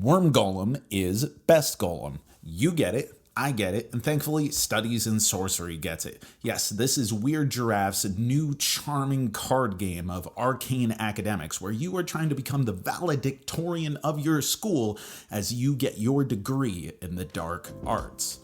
Worm Golem is best golem. You get it, I get it, and thankfully Studies in Sorcery gets it. Yes, this is Weird Giraffe's new charming card game of arcane academics where you are trying to become the valedictorian of your school as you get your degree in the dark arts.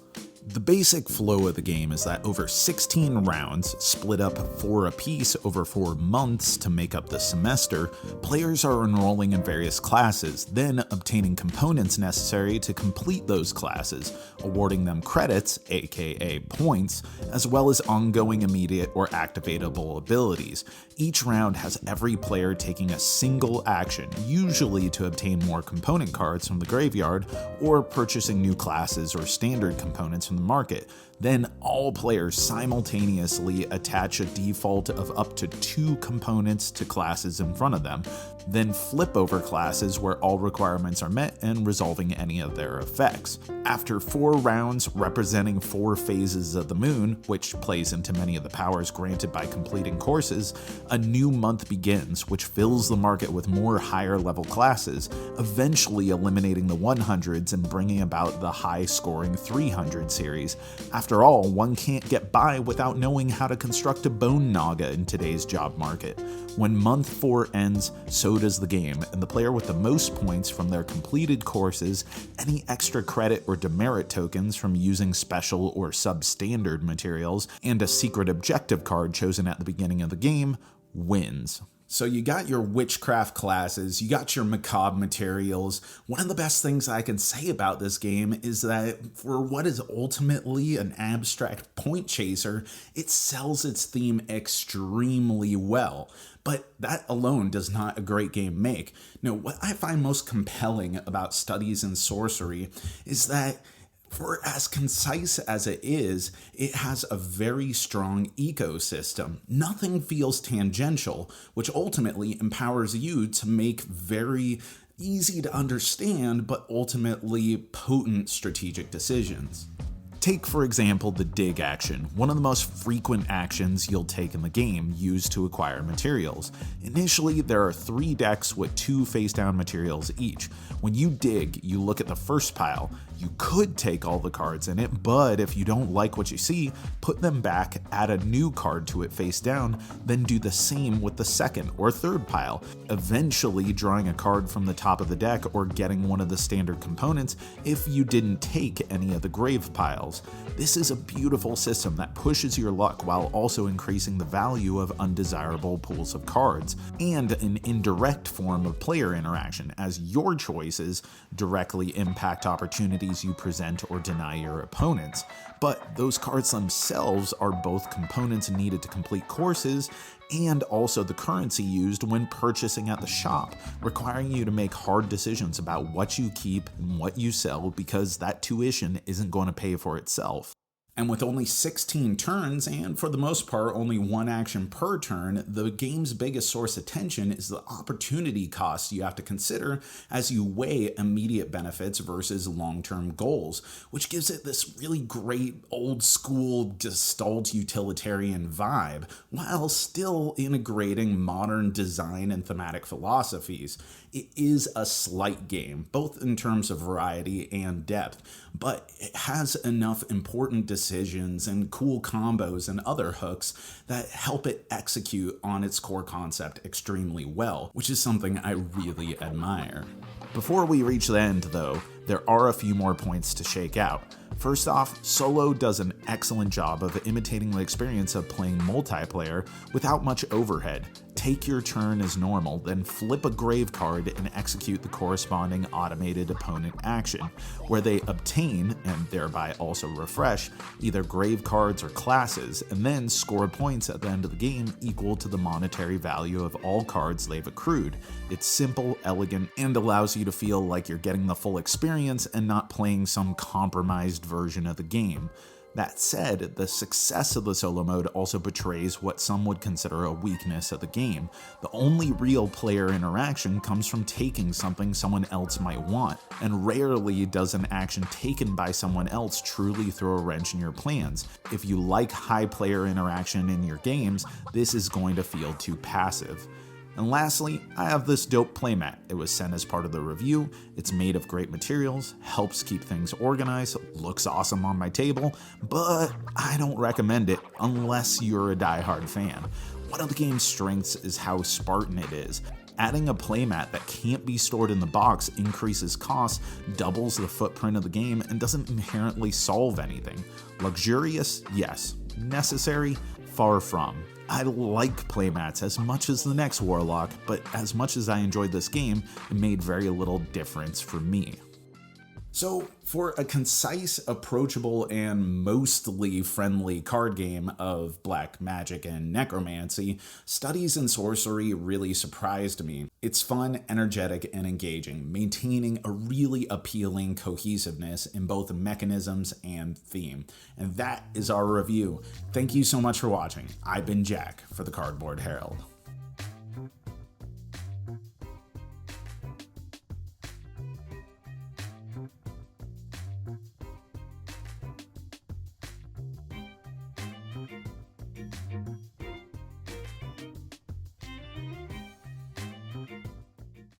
The basic flow of the game is that over 16 rounds, split up 4 apiece over 4 months to make up the semester, players are enrolling in various classes, then obtaining components necessary to complete those classes, awarding them credits, aka points, as well as ongoing immediate or activatable abilities. Each round has every player taking a single action, usually to obtain more component cards from the graveyard or purchasing new classes or standard components from the market. Then all players simultaneously attach a default of up to 2 components to classes in front of them, then flip over classes where all requirements are met and resolving any of their effects. After 4 rounds representing 4 phases of the moon, which plays into many of the powers granted by completing courses, a new month begins, which fills the market with more higher level classes, eventually eliminating the 100s and bringing about the high scoring 300 series. After all, one can't get by without knowing how to construct a bone naga in today's job market. When month 4 ends, so does the game, and the player with the most points from their completed courses, any extra credit or demerit tokens from using special or substandard materials, and a secret objective card chosen at the beginning of the game, wins. So you got your witchcraft classes, you got your macabre materials. One of the best things I can say about this game is that for what is ultimately an abstract point chaser, it sells its theme extremely well. But that alone does not a great game make. No, what I find most compelling about Studies in Sorcery is that for as concise as it has a very strong ecosystem. Nothing feels tangential, which ultimately empowers you to make very easy to understand, but ultimately potent strategic decisions. Take, for example, the dig action, one of the most frequent actions you'll take in the game used to acquire materials. Initially, there are 3 decks with 2 face-down materials each. When you dig, you look at the first pile. You could take all the cards in it, but if you don't like what you see, put them back, add a new card to it face down, then do the same with the second or third pile, eventually drawing a card from the top of the deck or getting one of the standard components if you didn't take any of the grave piles. This is a beautiful system that pushes your luck while also increasing the value of undesirable pools of cards, and an indirect form of player interaction, as your choices directly impact opportunities you present or deny your opponents. But those cards themselves are both components needed to complete courses and also the currency used when purchasing at the shop, requiring you to make hard decisions about what you keep and what you sell because that tuition isn't going to pay for itself. And with only 16 turns, and for the most part only 1 action per turn, the game's biggest source of tension is the opportunity cost you have to consider as you weigh immediate benefits versus long-term goals, which gives it this really great old-school Gestalt utilitarian vibe, while still integrating modern design and thematic philosophies. It is a slight game, both in terms of variety and depth, but it has enough important decisions and cool combos and other hooks that help it execute on its core concept extremely well, which is something I really admire. Before we reach the end, though, there are a few more points to shake out. First off, Solo does an excellent job of imitating the experience of playing multiplayer without much overhead. Take your turn as normal, then flip a grave card and execute the corresponding automated opponent action, where they obtain, and thereby also refresh, either grave cards or classes, and then score points at the end of the game equal to the monetary value of all cards they've accrued. It's simple, elegant, and allows you to feel like you're getting the full experience and not playing some compromised version of the game. That said, the success of the solo mode also betrays what some would consider a weakness of the game. The only real player interaction comes from taking something someone else might want, and rarely does an action taken by someone else truly throw a wrench in your plans. If you like high player interaction in your games, this is going to feel too passive. And lastly, I have this dope playmat. It was sent as part of the review. It's made of great materials, helps keep things organized, looks awesome on my table, but I don't recommend it unless you're a diehard fan. One of the game's strengths is how Spartan it is. Adding a playmat that can't be stored in the box increases costs, doubles the footprint of the game, and doesn't inherently solve anything. Luxurious? Yes. Necessary? Far from. I like playmats as much as the next Warlock, but as much as I enjoyed this game, it made very little difference for me. So, for a concise, approachable, and mostly friendly card game of black magic and necromancy, Studies in Sorcery really surprised me. It's fun, energetic, and engaging, maintaining a really appealing cohesiveness in both mechanisms and theme. And that is our review. Thank you so much for watching. I've been Jack for the Cardboard Herald.